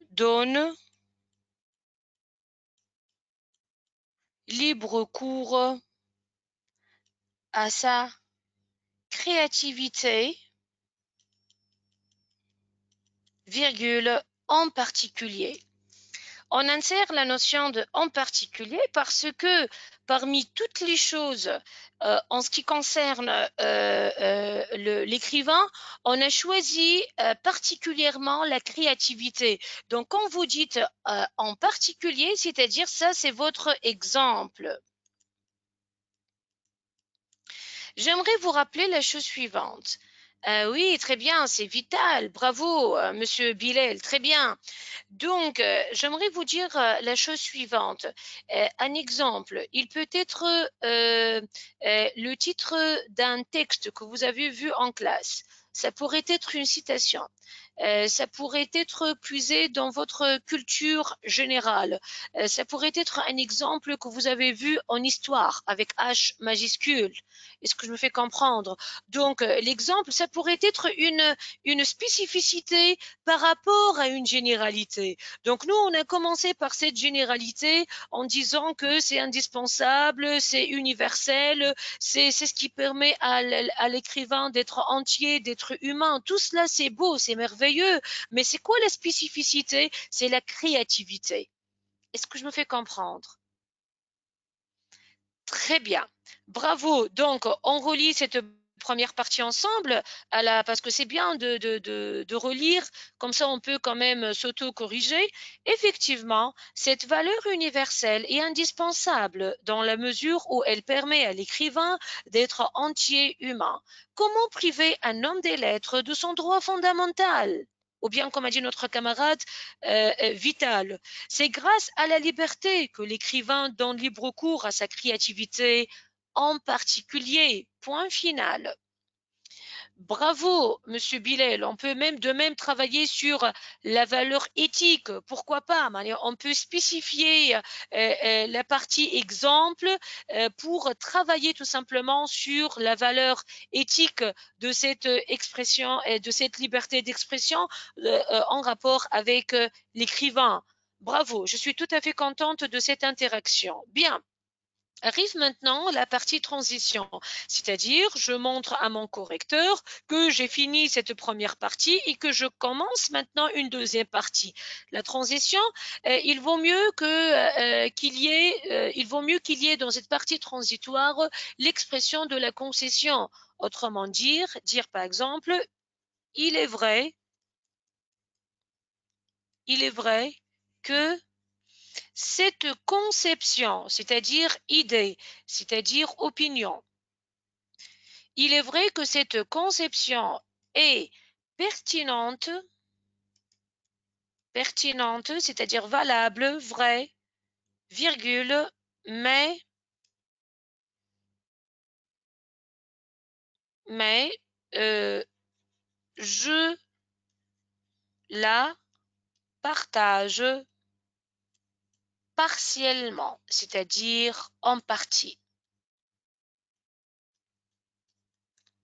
donne libre cours à sa créativité, virgule, en particulier. On insère la notion de en particulier parce que parmi toutes les choses en ce qui concerne l'écrivain, on a choisi particulièrement la créativité. Donc quand vous dites en particulier, c'est-à-dire ça c'est votre exemple. J'aimerais vous rappeler la chose suivante. Oui, très bien, c'est vital. Bravo, Monsieur Bilel, très bien. Donc, j'aimerais vous dire la chose suivante. Un exemple, il peut être le titre d'un texte que vous avez vu en classe. Ça pourrait être une citation. Ça pourrait être puisé dans votre culture générale. Ça pourrait être un exemple que vous avez vu en histoire avec H majuscule. Est-ce que je me fais comprendre? Donc, l'exemple, ça pourrait être une spécificité par rapport à une généralité. Donc nous, on a commencé par cette généralité en disant que c'est indispensable, c'est universel, c'est ce qui permet à l'écrivain d'être entier, d'être humain. Tout cela, c'est beau, c'est merveilleux. Mais c'est quoi la spécificité? C'est la créativité. Est-ce que je me fais comprendre? Très bien. Bravo. Donc, on relit cette première partie ensemble parce que c'est bien de relire, comme ça on peut quand même s'auto-corriger. Effectivement, cette valeur universelle est indispensable dans la mesure où elle permet à l'écrivain d'être entier humain. Comment priver un homme des lettres de son droit fondamental? Ou bien, comme a dit notre camarade, vital. C'est grâce à la liberté que l'écrivain donne libre cours à sa créativité, en particulier. Point final. Bravo, Monsieur Bilel. On peut même de même travailler sur la valeur éthique. Pourquoi pas? On peut spécifier la partie exemple pour travailler tout simplement sur la valeur éthique de cette expression et de cette liberté d'expression en rapport avec l'écrivain. Bravo, je suis tout à fait contente de cette interaction. Bien. Arrive maintenant la partie transition, c'est-à-dire je montre à mon correcteur que j'ai fini cette première partie et que je commence maintenant une deuxième partie. La transition, il vaut mieux qu'il y ait dans cette partie transitoire l'expression de la concession. Autrement dire par exemple, il est vrai, il est vrai que cette conception, c'est-à-dire idée, c'est-à-dire opinion, il est vrai que cette conception est pertinente, c'est-à-dire valable, vraie, virgule, mais, mais je la partage partiellement, c'est-à-dire en partie.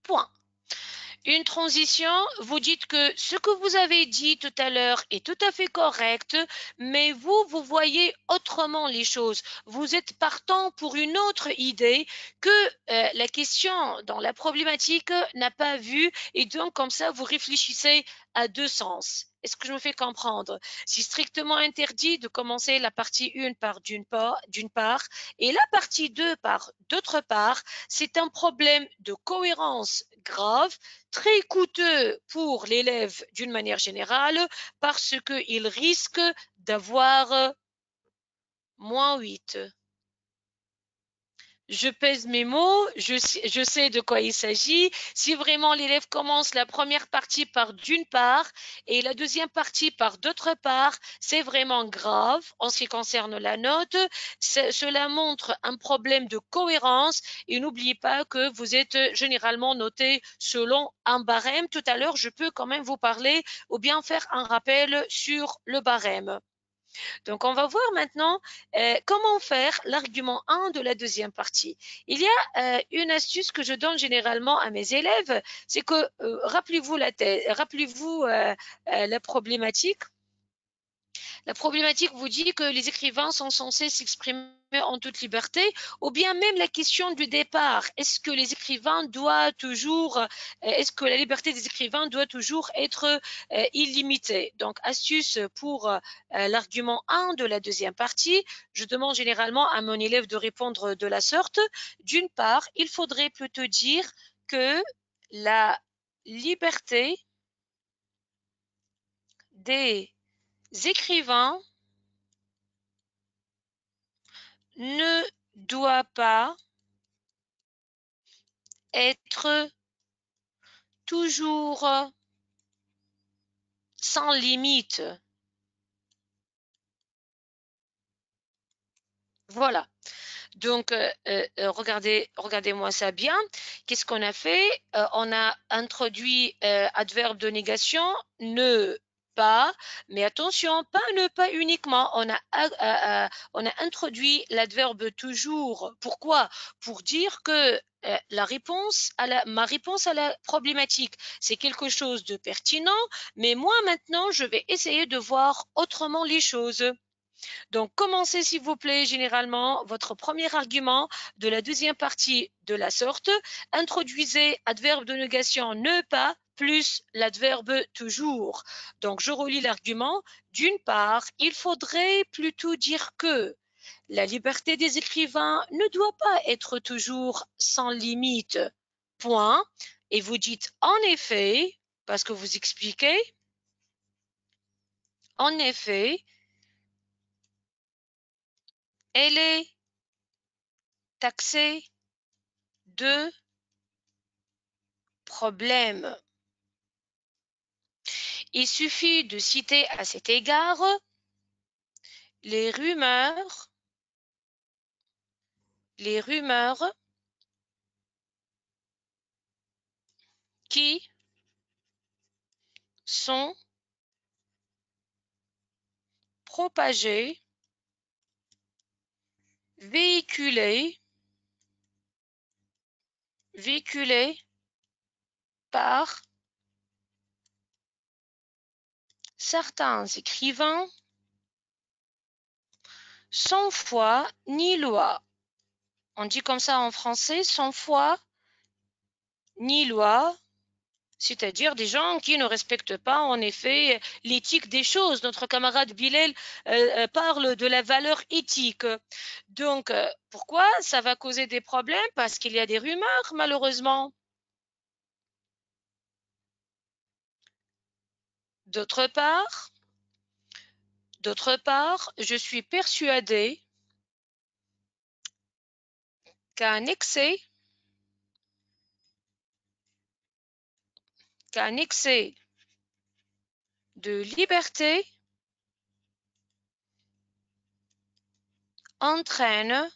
Point. Une transition, vous dites que ce que vous avez dit tout à l'heure est tout à fait correct, mais vous voyez autrement les choses. Vous êtes partant pour une autre idée que la question dans la problématique n'a pas vue et donc comme ça, vous réfléchissez à deux sens. Est-ce que je me fais comprendre? C'est strictement interdit de commencer la partie 1 par d'une part et la partie 2 par d'autre part. C'est un problème de cohérence grave, très coûteux pour l'élève d'une manière générale parce qu'il risque d'avoir -8. Je pèse mes mots, je sais de quoi il s'agit. Si vraiment l'élève commence la première partie par d'une part et la deuxième partie par d'autre part, c'est vraiment grave en ce qui concerne la note. Cela montre un problème de cohérence et n'oubliez pas que vous êtes généralement noté selon un barème. Tout à l'heure, je peux quand même vous parler ou bien faire un rappel sur le barème. Donc, on va voir maintenant comment faire l'argument 1 de la deuxième partie. Il y a une astuce que je donne généralement à mes élèves, c'est que rappelez-vous la problématique. La problématique vous dit que les écrivains sont censés s'exprimer en toute liberté, ou bien même la question du départ. Est-ce que les écrivains doivent toujours, est-ce que la liberté des écrivains doit toujours être illimitée? Donc, astuce pour l'argument 1 de la deuxième partie, je demande généralement à mon élève de répondre de la sorte. D'une part, il faudrait plutôt dire que la liberté des écrivains ne doit pas être toujours, sans limite. Voilà. Donc, regardez-moi ça bien. Qu'est-ce qu'on a fait? On a introduit adverbe de négation, ne pas, mais attention, pas ne pas uniquement. On a introduit l'adverbe toujours. Pourquoi? Pour dire que ma réponse à la problématique, c'est quelque chose de pertinent, mais moi maintenant, je vais essayer de voir autrement les choses. Donc, commencez s'il vous plaît généralement votre premier argument de la deuxième partie de la sorte. Introduisez adverbe de négation ne pas plus l'adverbe toujours. Donc, je relis l'argument. D'une part, il faudrait plutôt dire que la liberté des écrivains ne doit pas être toujours sans limite. Point. Et vous dites en effet, parce que vous expliquez, en effet, elle est taxée de problème. Il suffit de citer à cet égard les rumeurs qui sont propagées, véhiculées par certains écrivains sans foi ni loi. On dit comme ça en français, sans foi ni loi, c'est-à-dire des gens qui ne respectent pas en effet l'éthique des choses. Notre camarade Bilal parle de la valeur éthique. Donc, pourquoi ça va causer des problèmes? Parce qu'il y a des rumeurs, malheureusement. D'autre part, je suis persuadée qu'un excès de liberté entraîne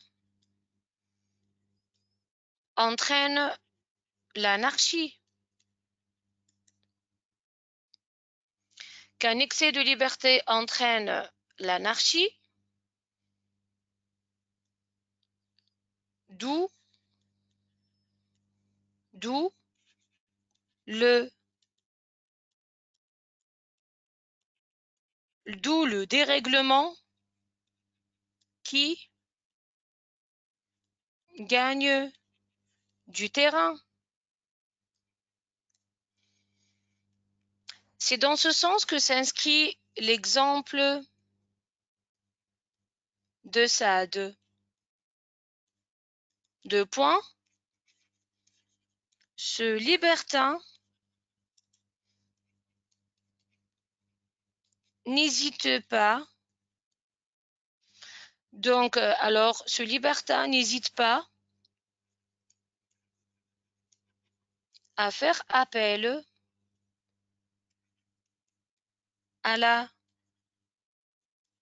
l'anarchie. Qu'un excès de liberté entraîne l'anarchie, d'où le dérèglement qui gagne du terrain. C'est dans ce sens que s'inscrit l'exemple de Sade. Deux points. Ce libertin n'hésite pas. Donc, alors, ce libertin n'hésite pas à faire appel à la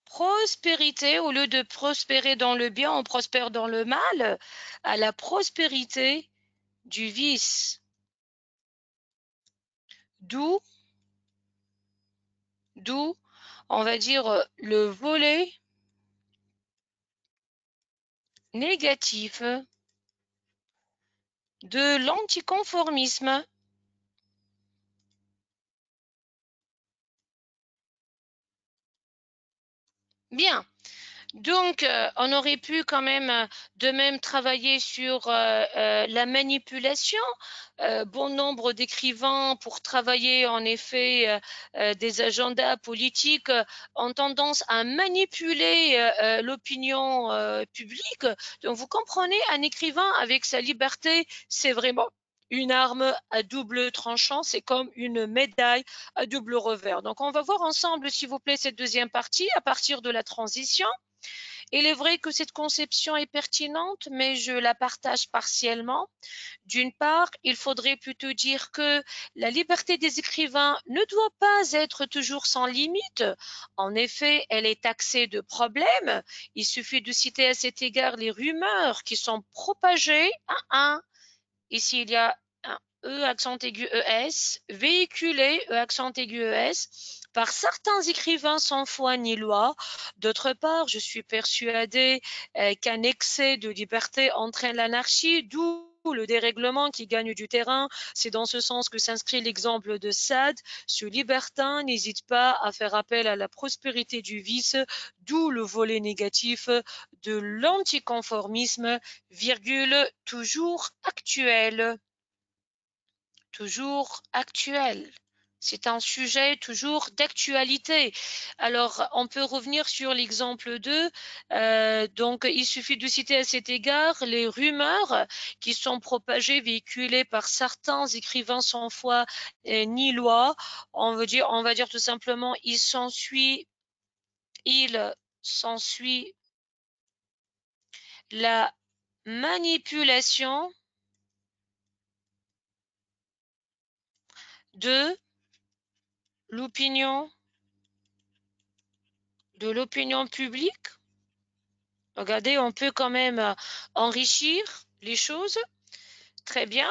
prospérité. Au lieu de prospérer dans le bien, on prospère dans le mal, à la prospérité du vice. D'où, on va dire, le volet négatif de l'anticonformisme. Bien. Donc, on aurait pu quand même de même travailler sur la manipulation. Bon nombre d'écrivains, pour travailler en effet des agendas politiques, ont tendance à manipuler l'opinion publique. Donc, vous comprenez, un écrivain avec sa liberté, c'est vraiment une arme à double tranchant, c'est comme une médaille à double revers. Donc, on va voir ensemble, s'il vous plaît, cette deuxième partie à partir de la transition. Il est vrai que cette conception est pertinente, mais je la partage partiellement. D'une part, il faudrait plutôt dire que la liberté des écrivains ne doit pas être toujours sans limite. En effet, elle est taxée de problèmes. Il suffit de citer à cet égard les rumeurs qui sont propagées. Ici, il y a un E accent aigu ES, véhiculé E accent aigu ES, par certains écrivains sans foi ni loi. D'autre part, je suis persuadée qu'un excès de liberté entraîne l'anarchie, d'où le dérèglement qui gagne du terrain. C'est dans ce sens que s'inscrit l'exemple de Sade. Ce libertin n'hésite pas à faire appel à la prospérité du vice, d'où le volet négatif de l'anticonformisme, virgule, toujours actuel. Toujours actuel. C'est un sujet toujours d'actualité. Alors, on peut revenir sur l'exemple 2. Donc, il suffit de citer à cet égard les rumeurs qui sont propagées, véhiculées par certains écrivains sans foi ni loi. On va dire tout simplement, il s'ensuit la manipulation de l'opinion publique. Regardez, on peut quand même enrichir les choses. Très bien.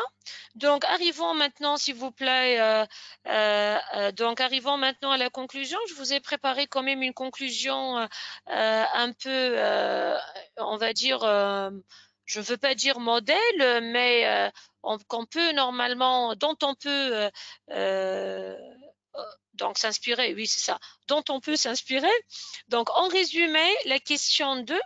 Donc, arrivons maintenant, s'il vous plaît, donc arrivons maintenant à la conclusion. Je vous ai préparé quand même une conclusion un peu, on va dire, je ne veux pas dire modèle, mais qu'on peut normalement, dont on peut donc s'inspirer, oui, c'est ça, dont on peut s'inspirer. Donc, en résumé, la question 2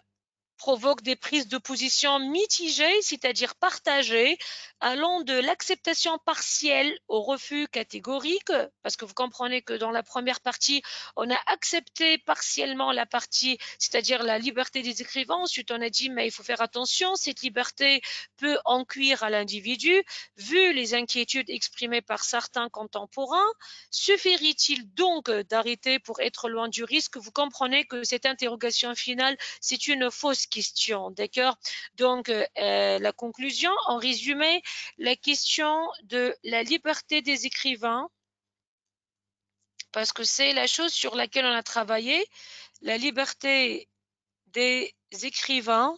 provoque des prises de position mitigées, c'est-à-dire partagées, allant de l'acceptation partielle au refus catégorique, parce que vous comprenez que dans la première partie, on a accepté partiellement la partie, c'est-à-dire la liberté des écrivains. Ensuite, on a dit, mais il faut faire attention, cette liberté peut en cuire à l'individu, vu les inquiétudes exprimées par certains contemporains. Suffirait-il donc d'arrêter pour être loin du risque? Vous comprenez que cette interrogation finale, c'est une fausse question, d'accord? Donc, la conclusion, en résumé, la question de la liberté des écrivains, parce que c'est la chose sur laquelle on a travaillé, la liberté des écrivains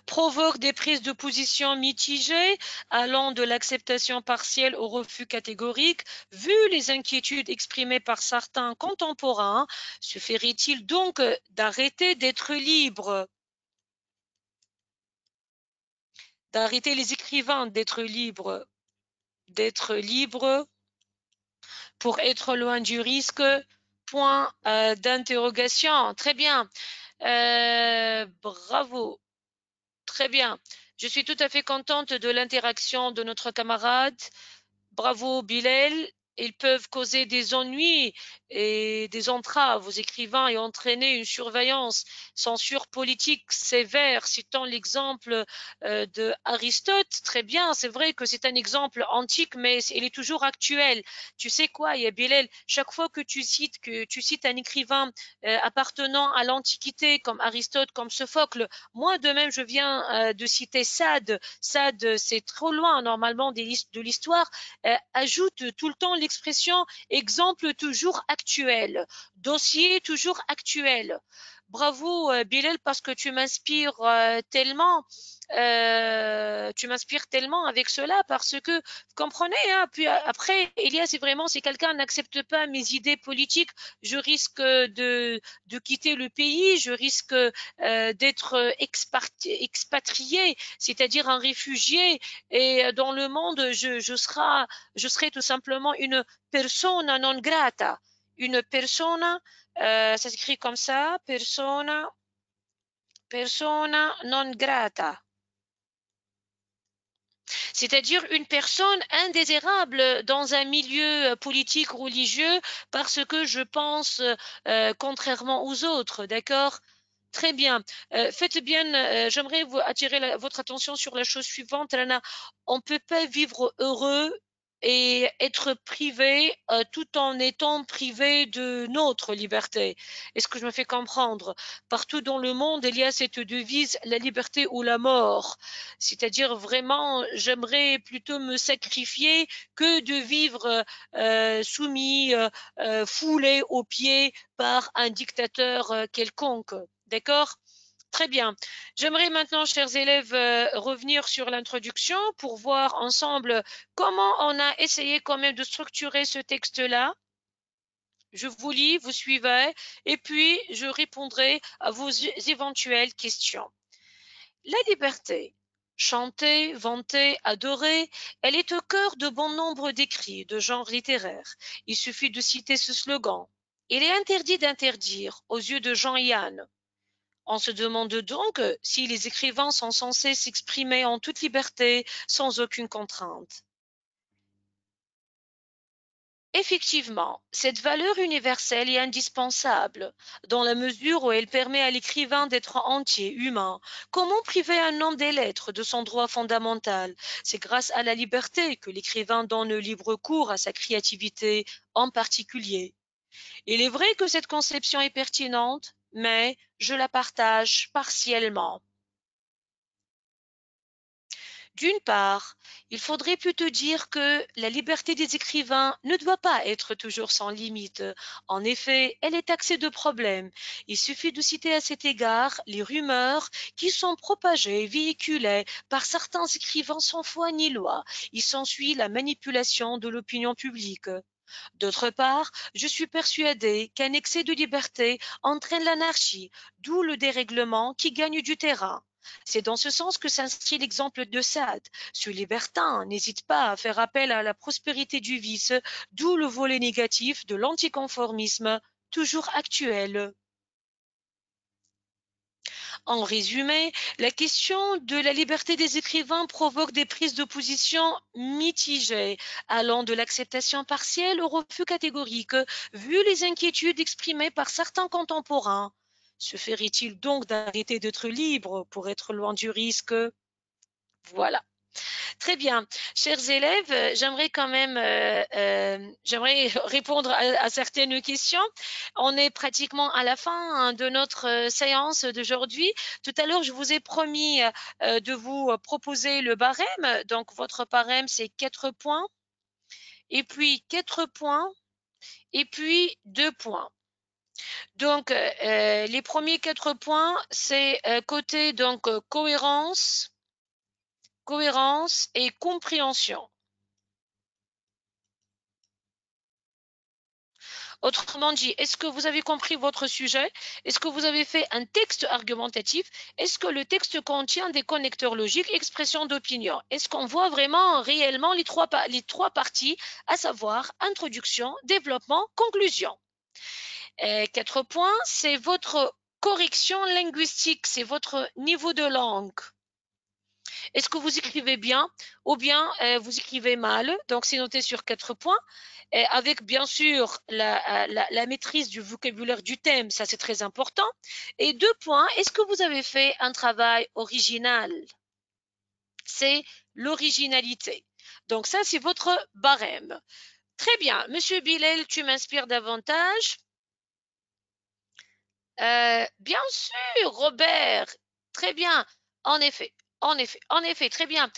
provoque des prises de position mitigées, allant de l'acceptation partielle au refus catégorique. Vu les inquiétudes exprimées par certains contemporains, suffirait-il donc d'arrêter d'être libre, d'arrêter les écrivains d'être libres pour être loin du risque? Point d'interrogation. Très bien. Bravo. Très bien. Je suis tout à fait contente de l'interaction de notre camarade. Bravo Bilal. Ils peuvent causer des ennuis et des entraves aux écrivains et entraîner une surveillance, censure politique sévère. Citant l'exemple de Aristote, très bien, c'est vrai que c'est un exemple antique, mais il est toujours actuel. Tu sais quoi, Bilal, chaque fois que tu cites un écrivain appartenant à l'Antiquité, comme Aristote, comme Sophocle, moi de même, je viens de citer Sade. Sade, c'est trop loin normalement de l'histoire. Ajoute tout le temps l'expression exemple toujours actuel, dossier toujours actuel. Bravo Bilal, parce que tu m'inspires tellement avec cela, parce que vous comprenez, hein, puis après Elias, c'est vraiment, si quelqu'un n'accepte pas mes idées politiques, je risque de quitter le pays, je risque d'être expatrié, c'est-à-dire un réfugié, et dans le monde, je serai tout simplement une persona non grata. Une persona, ça s'écrit comme ça, persona non grata. C'est-à-dire une personne indésirable dans un milieu politique, religieux, parce que je pense contrairement aux autres, d'accord? Très bien. Faites bien, j'aimerais vous attirer votre attention sur la chose suivante, Lana. On ne peut pas vivre heureux et être privé tout en étant privé de notre liberté. Est-ce que je me fais comprendre? Partout dans le monde, il y a cette devise, la liberté ou la mort. C'est-à-dire vraiment, j'aimerais plutôt me sacrifier que de vivre soumis, foulé aux pieds par un dictateur quelconque. D'accord? Très bien. J'aimerais maintenant, chers élèves, revenir sur l'introduction pour voir ensemble comment on a essayé quand même de structurer ce texte-là. Je vous lis, vous suivez, et puis je répondrai à vos éventuelles questions. La liberté, chantée, vantée, adorée, elle est au cœur de bon nombre d'écrits de genre littéraire. Il suffit de citer ce slogan. Il est interdit d'interdire aux yeux de Jean-Yann. On se demande donc si les écrivains sont censés s'exprimer en toute liberté, sans aucune contrainte. Effectivement, cette valeur universelle est indispensable, dans la mesure où elle permet à l'écrivain d'être entier, humain. Comment priver un homme des lettres de son droit fondamental? C'est grâce à la liberté que l'écrivain donne libre cours à sa créativité en particulier. Il est vrai que cette conception est pertinente, mais je la partage partiellement. D'une part, il faudrait plutôt dire que la liberté des écrivains ne doit pas être toujours sans limite. En effet, elle est taxée de problèmes. Il suffit de citer à cet égard les rumeurs qui sont propagées et véhiculées par certains écrivains sans foi ni loi. Il s'ensuit la manipulation de l'opinion publique. D'autre part, je suis persuadée qu'un excès de liberté entraîne l'anarchie, d'où le dérèglement qui gagne du terrain. C'est dans ce sens que s'inscrit l'exemple de Sade. Ce libertin n'hésite pas à faire appel à la prospérité du vice, d'où le volet négatif de l'anticonformisme, toujours actuel. En résumé, la question de la liberté des écrivains provoque des prises de position mitigées, allant de l'acceptation partielle au refus catégorique, vu les inquiétudes exprimées par certains contemporains. Se ferait-il donc d'arrêter d'être libre pour être loin du risque? Voilà. Très bien. Chers élèves, j'aimerais quand même j'aimerais répondre à certaines questions. On est pratiquement à la fin de notre séance d'aujourd'hui. Tout à l'heure, je vous ai promis de vous proposer le barème. Donc, votre barème, c'est 4 points, et puis 4 points, et puis 2 points. Donc, les premiers 4 points, c'est côté donc cohérence et compréhension. Autrement dit, est-ce que vous avez compris votre sujet? Est-ce que vous avez fait un texte argumentatif? Est-ce que le texte contient des connecteurs logiques, expressions d'opinion? Est-ce qu'on voit vraiment réellement les trois parties, à savoir introduction, développement, conclusion? 4 points, c'est votre correction linguistique, c'est votre niveau de langue. Est-ce que vous écrivez bien ou bien vous écrivez mal? Donc, c'est noté sur 4 points. Et avec, bien sûr, la maîtrise du vocabulaire du thème, ça c'est très important. Et 2 points, est-ce que vous avez fait un travail original? C'est l'originalité. Donc, ça, c'est votre barème. Très bien. Monsieur Bilel, tu m'inspires davantage. Bien sûr, Robert. Très bien. En effet, en effet, très bien.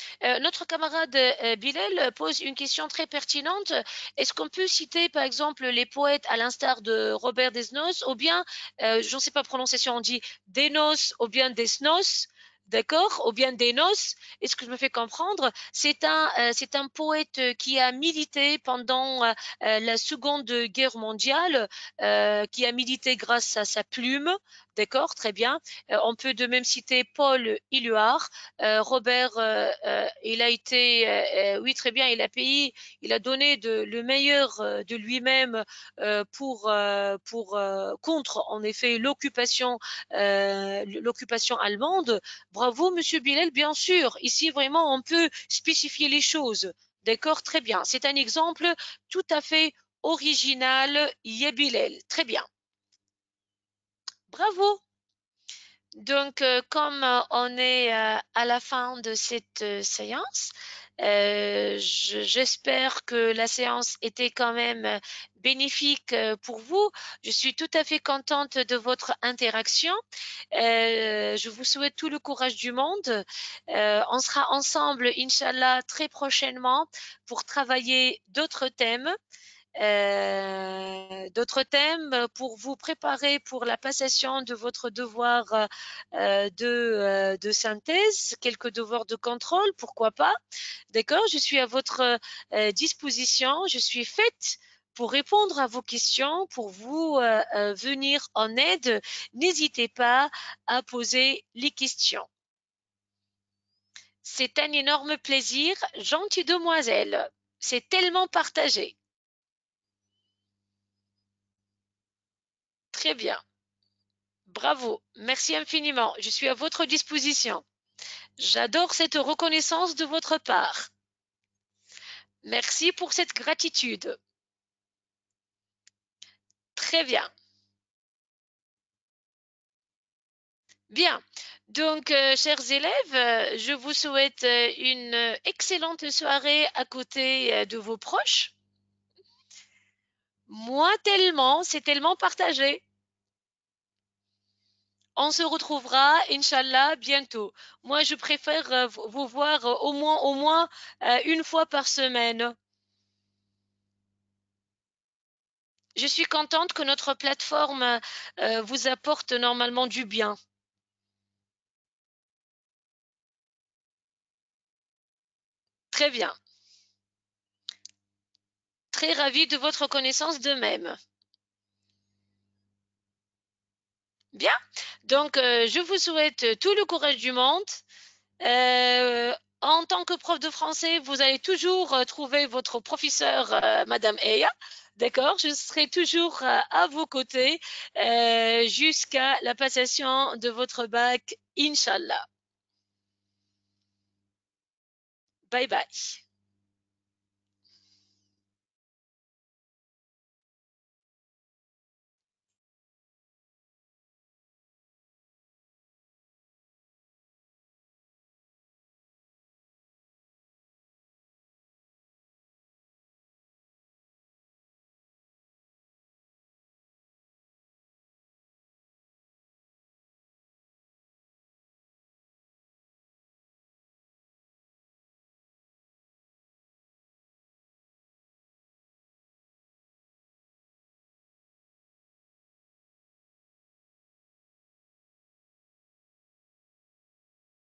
Notre camarade Bilal pose une question très pertinente. Est-ce qu'on peut citer, par exemple, les poètes à l'instar de Robert Desnos, ou bien, je ne sais pas prononciation, on dit Denos ou bien Desnos, d'accord, ou bien Denos. Est-ce que je me fais comprendre? C'est un poète qui a milité pendant la Seconde Guerre mondiale, qui a milité grâce à sa plume. D'accord, très bien. On peut de même citer Paul Éluard. Robert, il a été, oui, très bien, il a donné le meilleur de lui-même contre, en effet, l'occupation allemande. Bravo, Monsieur Bilel, bien sûr. Ici, vraiment, on peut spécifier les choses. D'accord, très bien. C'est un exemple tout à fait original, Yebilel. Très bien. Bravo. Donc, comme on est à la fin de cette séance, j'espère que la séance était quand même bénéfique pour vous. Je suis tout à fait contente de votre interaction. Je vous souhaite tout le courage du monde. On sera ensemble, Inch'Allah, très prochainement pour travailler d'autres thèmes pour vous préparer pour la passation de votre devoir de synthèse, quelques devoirs de contrôle, pourquoi pas. D'accord? Je suis à votre disposition. Je suis faite pour répondre à vos questions, pour vous venir en aide. N'hésitez pas à poser les questions. C'est un énorme plaisir, gentille demoiselle. C'est tellement partagé. Très bien. Bravo, merci infiniment. Je suis à votre disposition. J'adore cette reconnaissance de votre part. Merci pour cette gratitude. Très bien. Bien. Donc, chers élèves, je vous souhaite une excellente soirée à côté de vos proches. Moi, tellement, c'est tellement partagé. On se retrouvera, Inch'Allah, bientôt. Moi, je préfère vous voir au moins une fois par semaine. Je suis contente que notre plateforme vous apporte normalement du bien. Très bien. Très ravie de votre connaissance de même. Bien. Donc, je vous souhaite tout le courage du monde. En tant que prof de français, vous allez toujours trouver votre professeur, Madame Eya. D'accord? Je serai toujours à vos côtés jusqu'à la passation de votre bac, Inch'Allah. Bye bye.